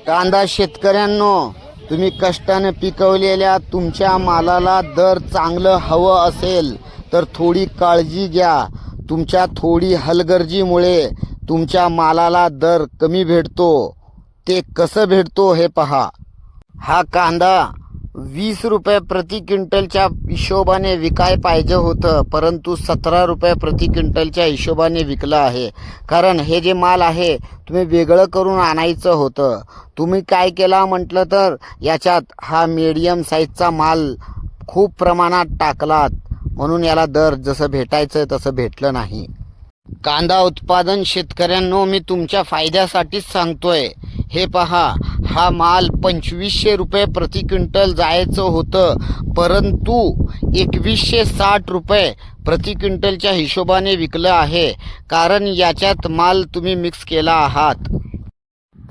कांदा शेतकऱ्यांनो, तुम्ही कष्टाने पिकवलेल्या तुमच्या मालाला दर चांगलं हवं असेल तर थोडी काळजी घ्या. तुमच्या थोडी हलगर्जीमुळे तुमच्या मालाला दर कमी भेटतो. ते कसं भेटतो हे पहा. हा कांदा 20 रुपये प्रति क्विंटलच्या हिशोबाने विकाय पाहिजे होतं, परंतु 17 रुपये प्रति क्विंटलच्या हिशोबाने विकलं आहे. कारण हे जे माल आहे तुम्ही वेगळं करून आणायचं होतं. तुम्ही काय केला म्हटलं तर याच्यात हा मीडियम साईजचा माल खूप प्रमाणात टाकलात, म्हणून याला दर जसं भेटायचं तसं भेटलं नाही. कांदा उत्पादन शेतकऱ्यांनो, मी तुमच्या फायद्यासाठीच सांगतोय. हे पहा, हा माल 2500 रुपये प्रति क्विंटल जायचं होतं, परंतु 2160 रुपये प्रति क्विंटलच्या हिशोबाने विकलं आहे. कारण याच्यात माल तुम्ही मिक्स केला आहात.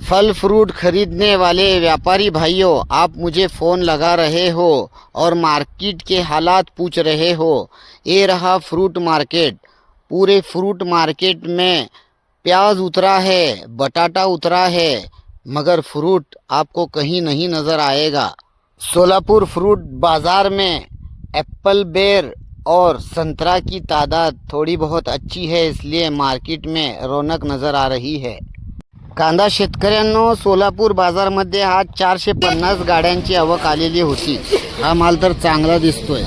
फल फ्रूट खरीदने वाले व्यापारी भाइयों, आप मुझे फ़ोन लगा रहे हो और मार्केट के हालात पूछ रहे हो. ये रहा फ्रूट मार्केट. पूरे फ्रूट मार्केट में प्याज उतरा है, बटाटा उतरा है, मगर फ्रूट आपको कहीं नहीं नज़र आएगा. सोलापुर फ्रूट बाज़ार में एप्पल, बेर और संतरा की तादाद थोड़ी बहुत अच्छी है, इसलिए मार्केट में रौनक नज़र आ रही है. कांदा शेतकऱ्यांनो, सोलापूर बाजारमध्ये आज 450 गाड्यांची आवक आलेली होती. हा माल तर चांगला दिसतोय.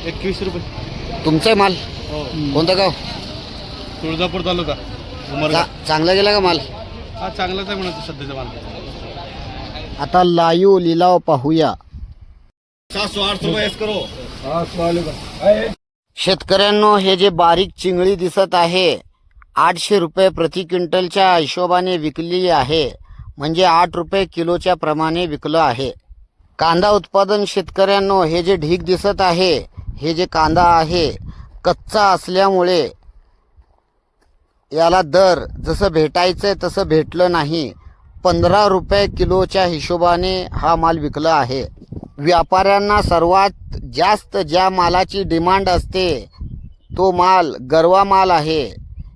21 रुपये. तुमचा माल कोणतं गाव? तुळजापूर तालुका उमरगा. चांगला गेला का माल? हा चांगलाच आहे म्हणतो सध्याचा माल. आता लाईव्ह लिलाव पाहूया. 708 रुपये करो. शेतकऱ्यांनो, हे जे बारीक चिंगळी दिसत आहे 800 रुपये प्रति क्विंटलच्या हिशोबाने विकली आहे, म्हणजे 8 रुपये किलोच्या प्रमाणे विकलं आहे. कांदा उत्पादन शेतकऱ्यांनो, हे जे ढीग दिसत आहे, हे जे कांदा आहे कच्चा असल्यामुळे याला दर जसं भेटायचं तसं भेटलं नाही. 15 रुपये किलोच्या हिशोबाने हा माल विकला आहे. व्यापाऱ्यांना सर्वात जास्त ज्या मालाची डिमांड असते तो माल गरवा माल आहे.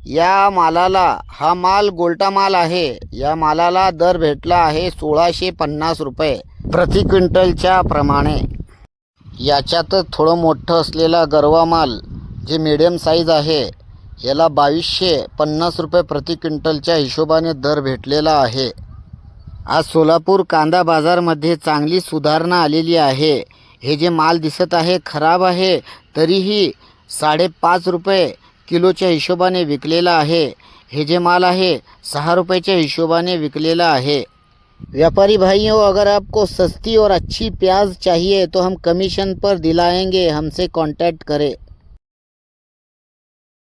या मालाला, हा माल गोल्टा माल आहे, या मालाला दर भेटला आहे 1650 रुपये प्रति क्विंटलच्या प्रमाणे. याच्यातच थोडं मोठं असलेला गरवा माल जे मीडियम साईज आहे याला 2250 रुपये प्रति क्विंटलच्या हिशोबाने दर भेटलेला आहे. आज सोलापूर कांदा बाजारमध्ये चांगली सुधारणा आलेली आहे. हे जे माल दिसत आहे खराब आहे, तरीही 5.5 रुपये किलोच्या हिशोबाने विकलेला आहे. हे जे माल आहे 6 रुपयाच्या हिशोबाने विकलेला आहे. व्यापारी भाइयों, अगर आपको सस्ती और अच्छी प्याज चाहिए तो हम कमीशन पर दिलाएंगे, हमसे कांटेक्ट करें.